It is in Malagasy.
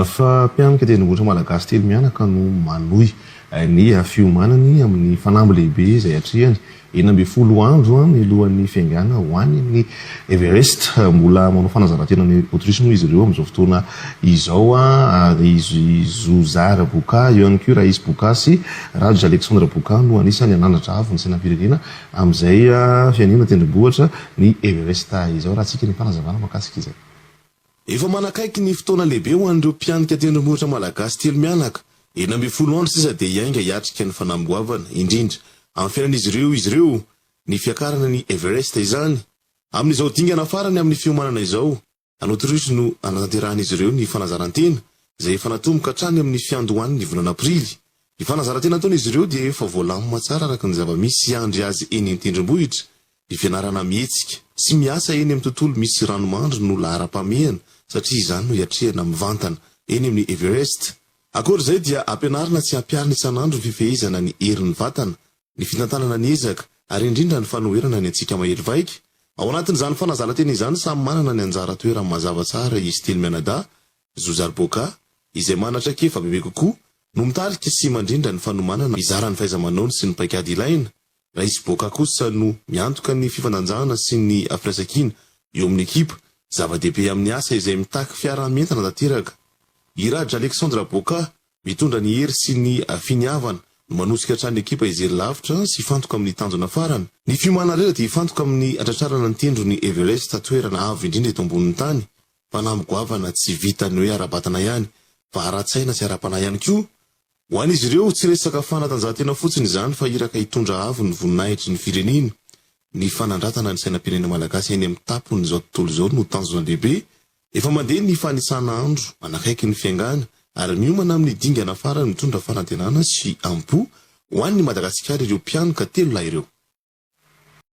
fa mpianaka tendrombohitra malagasy telo mianaka no manohy ny fiomanany amin'ny fanamby lehibe izay atrehany 12 andro milohan'ny fiangana ho any amin'ny Everest. Mbola manao fanazarantena ny Autriche moa izy ireo amin'izao fotoana izao ary izy Zozara Boka eo ihany koa Raisy Boka sy Raj Alexandre Boka no anisany anandratra avy ny sainam-pirenena amin'izay fianina tendrombohitra ny Everest izao raha tsika ny fanazavana makasika izay. Efa manakaiky ny fotoana lehibe ho an'ireo mpianika tendrombohitra malagasy telo mianaka 12 andro sisa dia iainga hiatrika ny fanamboavana indrindra amin'ny fiainan'izy ireo ny fiakarana ny Everest izany amin'izao dingana farany amin'ny fiomanana izao. An'Autriche no anatanterahanizy ireo ny fanazarantena izay efa natomboka hatrany amin'ny fiandohan'ny ny volana Aprily. Ny fanazarantena ataon'izy ireo dia efa voalamina tsara araka ny zava-misy andry azy eny amin'ny tendrombohitra, ny fianarana mihetsika sy miasa eny amin'ny tontolo misy ranomandry no lahara-pamehana satria izany no hiatrehana mivantana eny amin'ny Everest. Akorizay dia ampianarina tsy hampiarina isan'andro ny fifehezana ny herin'ny vatana, ny fitantanana ny ezaka ary indrindra ny fanoherana ny antsika mahery vaika. Ao anatin'izany fanazarantena izany samy manana ny anjara toerany mazava tsara izy telo mianadahy. Zozara Boka izay manatra kefa bebe kokoa no mitarika sy mandrindra ny fanomanana izarany faiza-manaony sy ny paikady ilaina. Raisy Boka kosa no miantoka ny fifandanjana sy ny afiraisakina eo amin'ny ekipa, zava-dehibe amin'ny asa izay mitaky fiarahamientana tanteraka. I Raj Alexandre Boka mitondra ny hery sy ny finiavana no manosika hatrany ekipa izery lavitra sy fantoka amin'ny tanjona farany. Ny fiomana rera dia fantoka amin'ny atratrarana ny tendro ny Everest toerana avo indrindra eto ambonin'ny tany. Fanamby goavana tsy vitany hoe ara-batana ihany fa ara-tsaina sy ara-panahy ihany koa. Ho an'izy ireo tsy resaka fanatanjahantena fotsiny izany fa iraka hitondra avo ny voninahitry ny firenena. Ny fanandratana ny sainam-pirenena malagasy eny amin'ny tapony izao tontolo izao no tanjona lehibe. Efa mandeha ny fanisana andro manakaiky ny fiangana ary miomana amin'ny dingana farany mitondra fanantenana sy ampo ho an'ny Madagasikara ireo mpianaka telo lahy ireo.